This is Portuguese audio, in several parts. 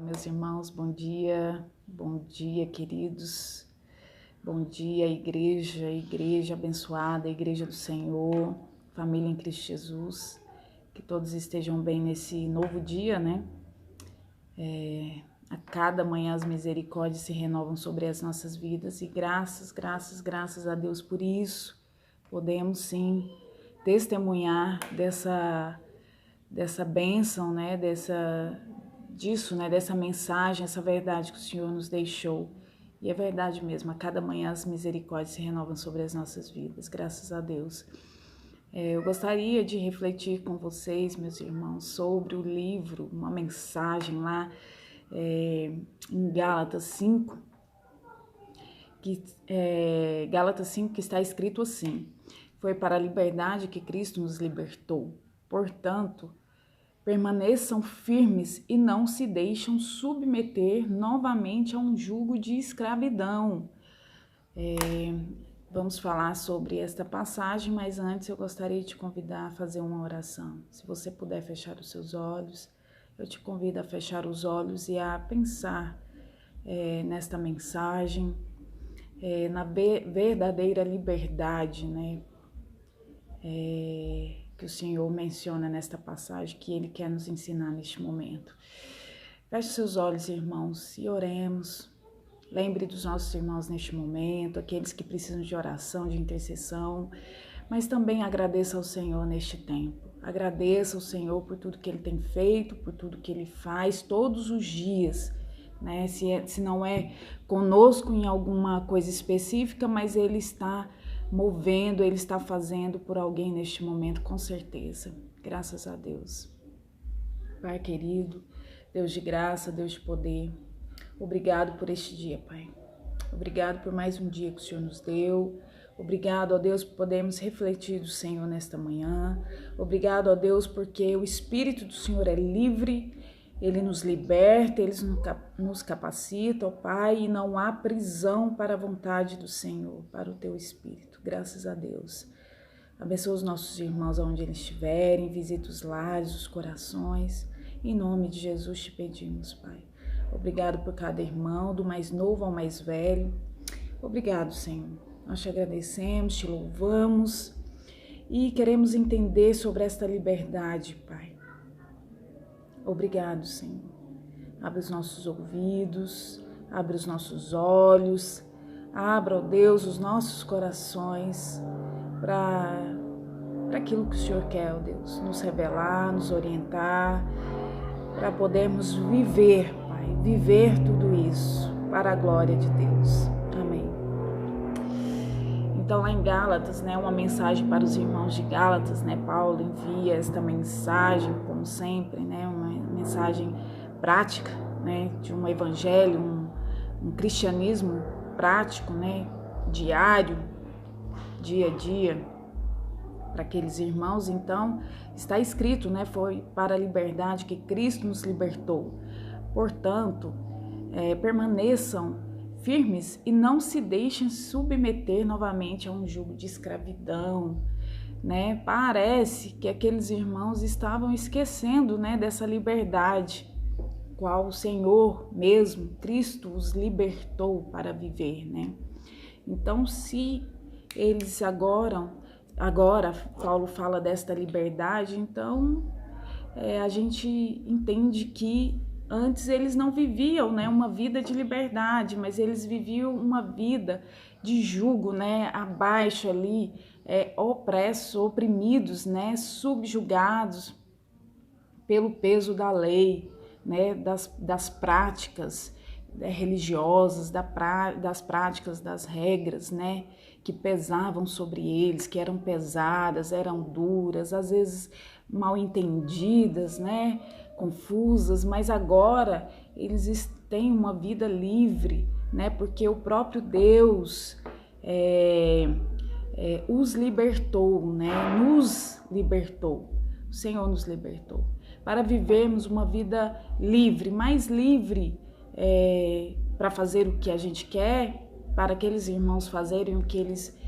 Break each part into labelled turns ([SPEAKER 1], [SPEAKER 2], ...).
[SPEAKER 1] Meus irmãos, bom dia, queridos, bom dia, igreja abençoada, igreja do Senhor, família em Cristo Jesus, que todos estejam bem nesse novo dia, né? A cada manhã as misericórdias se renovam sobre as nossas vidas e graças a Deus por isso, podemos sim testemunhar dessa bênção, né? Dessa mensagem, essa verdade que o Senhor nos deixou. E é verdade mesmo, a cada manhã as misericórdias se renovam sobre as nossas vidas, graças a Deus. Eu gostaria de refletir com vocês, meus irmãos, sobre o livro, uma mensagem lá em Gálatas 5, Gálatas 5, que está escrito assim: foi para a liberdade que Cristo nos libertou. Portanto, permaneçam firmes e não se deixam submeter novamente a um jugo de escravidão. Vamos falar sobre esta passagem, mas antes eu gostaria de te convidar a fazer uma oração. Se você puder fechar os seus olhos, eu te convido a fechar os olhos e a pensar nesta mensagem, na verdadeira liberdade, né? Que o Senhor menciona nesta passagem, que Ele quer nos ensinar neste momento. Feche seus olhos, irmãos, e oremos. Lembre dos nossos irmãos neste momento, aqueles que precisam de oração, de intercessão, mas também agradeça ao Senhor neste tempo. Agradeça ao Senhor por tudo que Ele tem feito, por tudo que Ele faz todos os dias, né? Se não é conosco em alguma coisa específica, mas Ele está movendo, Ele está fazendo por alguém neste momento, com certeza. Graças a Deus. Pai querido, Deus de graça, Deus de poder, obrigado por este dia, Pai. Obrigado por mais um dia que o Senhor nos deu. Obrigado, ó Deus, por podermos refletir do Senhor nesta manhã. Obrigado, ó Deus, porque o Espírito do Senhor é livre, Ele nos liberta, Ele nos capacita, ó Pai, e não há prisão para a vontade do Senhor, para o Teu Espírito. Graças a Deus. Abençoa os nossos irmãos aonde eles estiverem, visita os lares, os corações. Em nome de Jesus te pedimos, Pai. Obrigado por cada irmão, do mais novo ao mais velho. Obrigado, Senhor. Nós te agradecemos, te louvamos e queremos entender sobre esta liberdade, Pai. Obrigado, Senhor. Abre os nossos ouvidos, abre os nossos olhos, abra, ó Deus, os nossos corações para aquilo que o Senhor quer, ó Deus, nos revelar, nos orientar, para podermos viver, Pai, viver tudo isso para a glória de Deus. Amém. Então, lá em Gálatas, né, uma mensagem para os irmãos de Gálatas, né, Paulo envia esta mensagem, como sempre, né, uma mensagem prática, né, de um evangelho, um cristianismo prático, né, diário, dia a dia, para aqueles irmãos. Então, está escrito, né, foi para a liberdade que Cristo nos libertou. Portanto, permaneçam firmes e não se deixem submeter novamente a um jugo de escravidão, né? Parece que aqueles irmãos estavam esquecendo, né, dessa liberdade, qual o Senhor mesmo, Cristo, os libertou para viver, né? Então, se eles agora Paulo fala desta liberdade, então a gente entende que antes eles não viviam, né, uma vida de liberdade, mas eles viviam uma vida de jugo, né, abaixo ali, opressos, oprimidos, né, subjugados pelo peso da lei, né, das práticas religiosas, das práticas, das regras, né, que pesavam sobre eles, que eram pesadas, eram duras, às vezes mal entendidas, né, confusas, mas agora eles têm uma vida livre, né, porque o próprio Deus os libertou, né, nos libertou, o Senhor nos libertou, para vivermos uma vida livre, mais livre para fazer o que a gente quer, para aqueles irmãos fazerem o que eles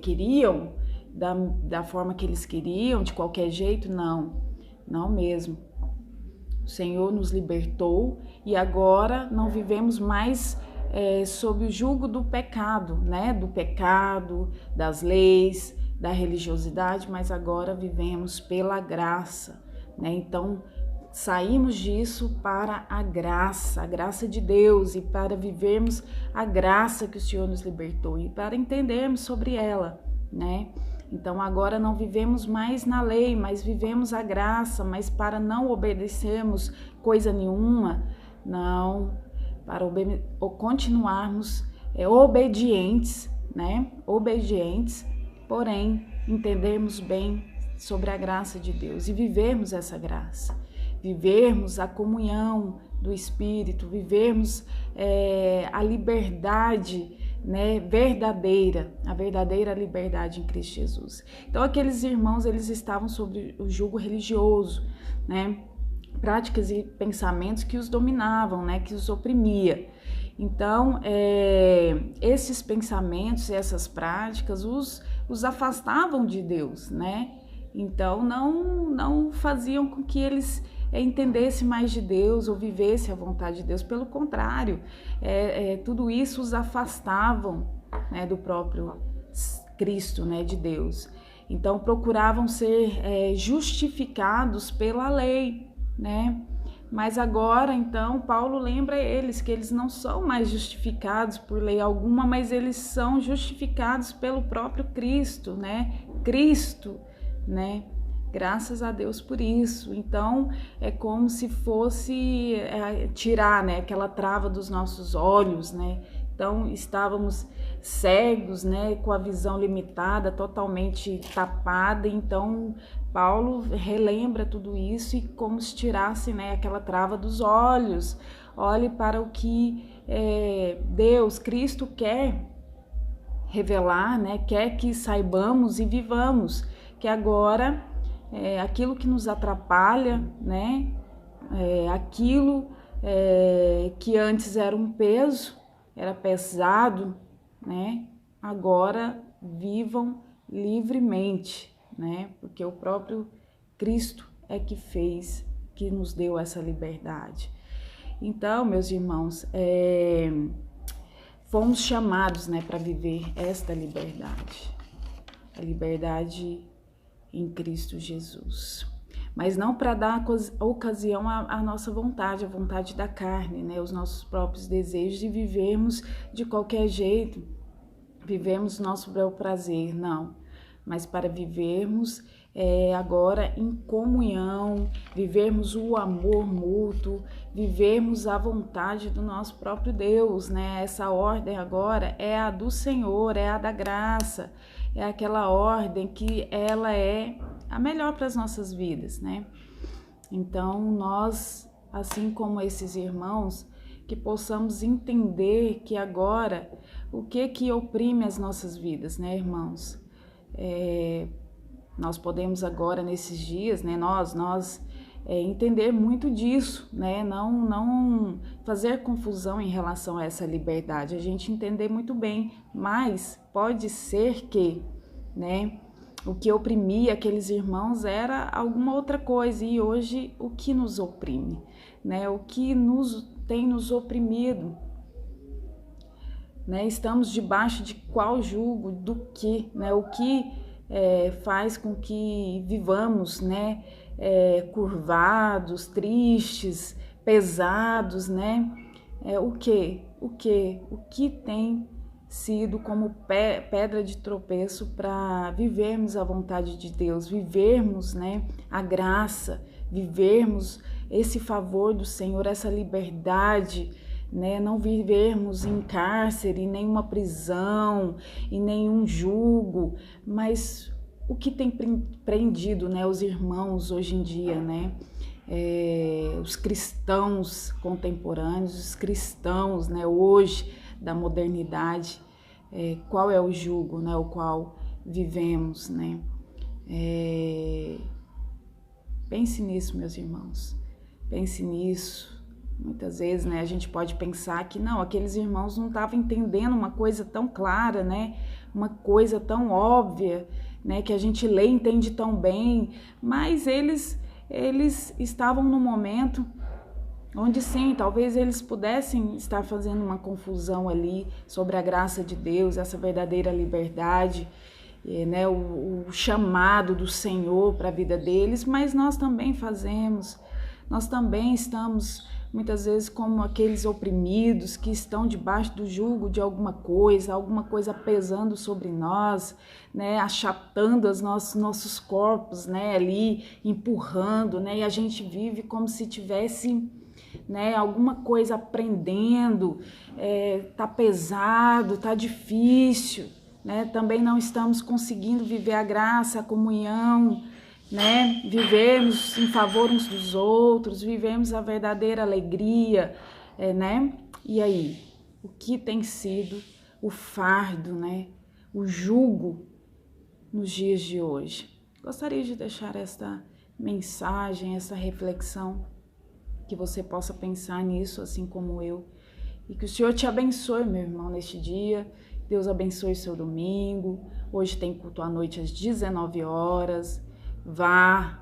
[SPEAKER 1] queriam, da forma que eles queriam, de qualquer jeito, não mesmo. O Senhor nos libertou e agora não vivemos mais sob o jugo do pecado, né? Do pecado, das leis, da religiosidade, mas agora vivemos pela graça, né? Então, saímos disso para a graça de Deus, e para vivermos a graça que o Senhor nos libertou e para entendermos sobre ela, né? Então agora não vivemos mais na lei, mas vivemos a graça, mas para não obedecermos coisa nenhuma, não, para continuarmos obedientes, né? Obedientes, porém entendermos bem sobre a graça de Deus e vivermos essa graça, vivermos a comunhão do Espírito, vivermos a liberdade, né, verdadeira, a verdadeira liberdade em Cristo Jesus. Então aqueles irmãos, eles estavam sob o jugo religioso, né, práticas e pensamentos que os dominavam, né, que os oprimia. Então esses pensamentos e essas práticas os afastavam de Deus, né? Então não faziam com que eles entendessem mais de Deus ou vivessem a vontade de Deus. Pelo contrário, tudo isso os afastavam, né, do próprio Cristo, né, de Deus. Então procuravam ser justificados pela lei, né? Mas agora, então, Paulo lembra eles que eles não são mais justificados por lei alguma, mas eles são justificados pelo próprio Cristo, né? Cristo, né? Graças a Deus por isso. Então, é como se fosse tirar, né, aquela trava dos nossos olhos, né? Então, estávamos cegos, né, com a visão limitada, totalmente tapada. Então, Paulo relembra tudo isso e como se tirasse, né, aquela trava dos olhos. Olhe para o que Deus, Cristo quer revelar, né? Quer que saibamos e vivamos, que agora aquilo que nos atrapalha, né? Aquilo que antes era um peso, era pesado, né? Agora vivam livremente, né? Porque o próprio Cristo é que fez, que nos deu essa liberdade. Então, meus irmãos, fomos chamados, né, para viver esta liberdade, a liberdade em Cristo Jesus, mas não para dar ocasião à nossa vontade, à vontade da carne, né, os nossos próprios desejos, e vivermos de qualquer jeito, vivemos nosso bel prazer, não, mas para vivermos agora em comunhão, vivermos o amor mútuo, vivermos a vontade do nosso próprio Deus, né? Essa ordem agora é a do Senhor, é a da graça, é aquela ordem que ela é a melhor para as nossas vidas, né? Então nós, assim como esses irmãos, que possamos entender que agora o que oprime as nossas vidas, né, irmãos? Nós podemos agora, nesses dias, né, nós entender muito disso, né, não fazer confusão em relação a essa liberdade, a gente entender muito bem, mas pode ser que, né, o que oprimia aqueles irmãos era alguma outra coisa, e hoje o que nos oprime, né, o que tem nos oprimido, né, estamos debaixo de qual jugo, do que, né, o que faz com que vivamos, né, curvados, tristes, pesados, né? O que tem sido como pedra de tropeço para vivermos a vontade de Deus, vivermos, né, a graça, vivermos esse favor do Senhor, essa liberdade, né? Não vivermos em cárcere, em nenhuma prisão, em nenhum jugo, mas o que tem prendido, né, os irmãos hoje em dia, né? Os cristãos contemporâneos, os cristãos, né, hoje da modernidade, qual é o jugo, né, o qual vivemos, né? Pense nisso, meus irmãos, pense nisso. Muitas vezes, né, a gente pode pensar que não, aqueles irmãos não estavam entendendo uma coisa tão clara, né, uma coisa tão óbvia, né, que a gente lê e entende tão bem, mas eles eles estavam no momento onde sim, talvez eles pudessem estar fazendo uma confusão ali sobre a graça de Deus, essa verdadeira liberdade, né, o chamado do Senhor para a vida deles, mas nós também fazemos, nós também estamos muitas vezes como aqueles oprimidos que estão debaixo do jugo de alguma coisa pesando sobre nós, né, achatando os nossos corpos, né, ali empurrando, né, e a gente vive como se tivesse, né, alguma coisa prendendo, tá pesado, tá difícil, né, também não estamos conseguindo viver a graça, a comunhão, né, vivemos em favor uns dos outros, vivemos a verdadeira alegria, né, e aí, o que tem sido o fardo, né, o jugo nos dias de hoje? Gostaria de deixar esta mensagem, essa reflexão, que você possa pensar nisso assim como eu, e que o Senhor te abençoe, meu irmão, neste dia. Deus abençoe o seu domingo. Hoje tem culto à noite às 19 horas. Vá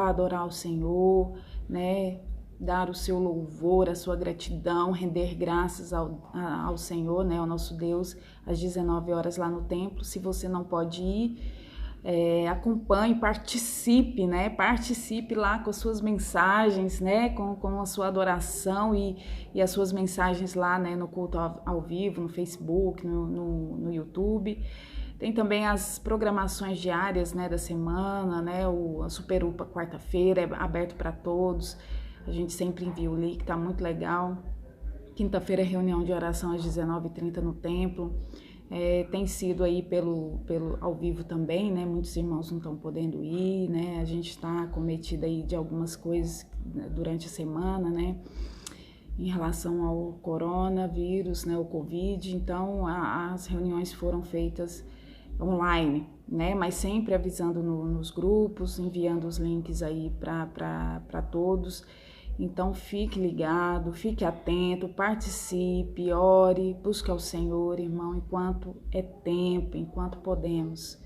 [SPEAKER 1] adorar o Senhor, né? Dar o seu louvor, a sua gratidão, render graças ao Senhor, né? Ao nosso Deus, às 19 horas lá no templo. Se você não pode ir, acompanhe, participe, né? Participe lá com as suas mensagens, né? Com a sua adoração e as suas mensagens lá, né? No culto ao vivo, no Facebook, no YouTube. Tem também as programações diárias, né, da semana, né, a Super UPA quarta-feira, é aberto para todos. A gente sempre envia o link, tá muito legal. Quinta-feira é reunião de oração às 19h30 no templo. Tem sido aí pelo ao vivo também, né, muitos irmãos não estão podendo ir, né, a gente está acometido aí de algumas coisas durante a semana, né, em relação ao coronavírus, né, o Covid. Então as reuniões foram feitas online, né? Mas sempre avisando nos grupos, enviando os links aí para todos. Então fique ligado, fique atento, participe, ore, busque ao Senhor, irmão, enquanto é tempo, enquanto podemos.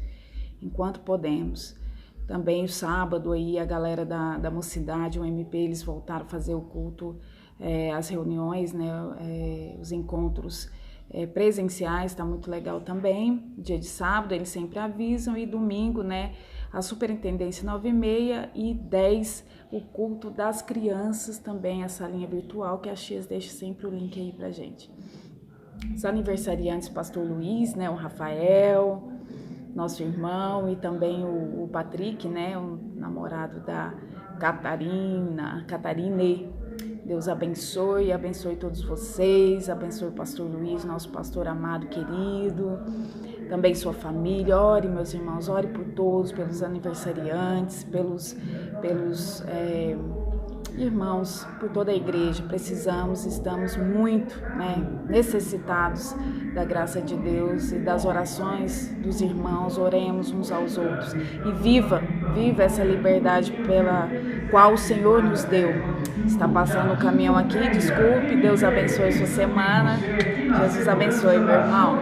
[SPEAKER 1] Também o sábado aí a galera da mocidade, o MP, eles voltaram a fazer o culto, as reuniões, né? Os encontros presenciais, tá muito legal também. Dia de sábado eles sempre avisam, e domingo, né, a superintendência 9h30 e 10 o culto das crianças também, essa linha virtual que a X deixa sempre o link aí pra gente. Os aniversariantes, pastor Luiz, né, o Rafael, nosso irmão, e também o Patrick, né, o namorado da Catarine. Deus abençoe todos vocês, abençoe o pastor Luiz, nosso pastor amado, querido, também sua família. Ore, meus irmãos, ore por todos, pelos aniversariantes, pelos irmãos, por toda a igreja. Estamos muito, né, necessitados da graça de Deus e das orações dos irmãos. Oremos uns aos outros e viva essa liberdade pela qual o Senhor nos deu. Está passando o caminhão aqui, desculpe. Deus abençoe sua semana. Jesus abençoe, meu irmão.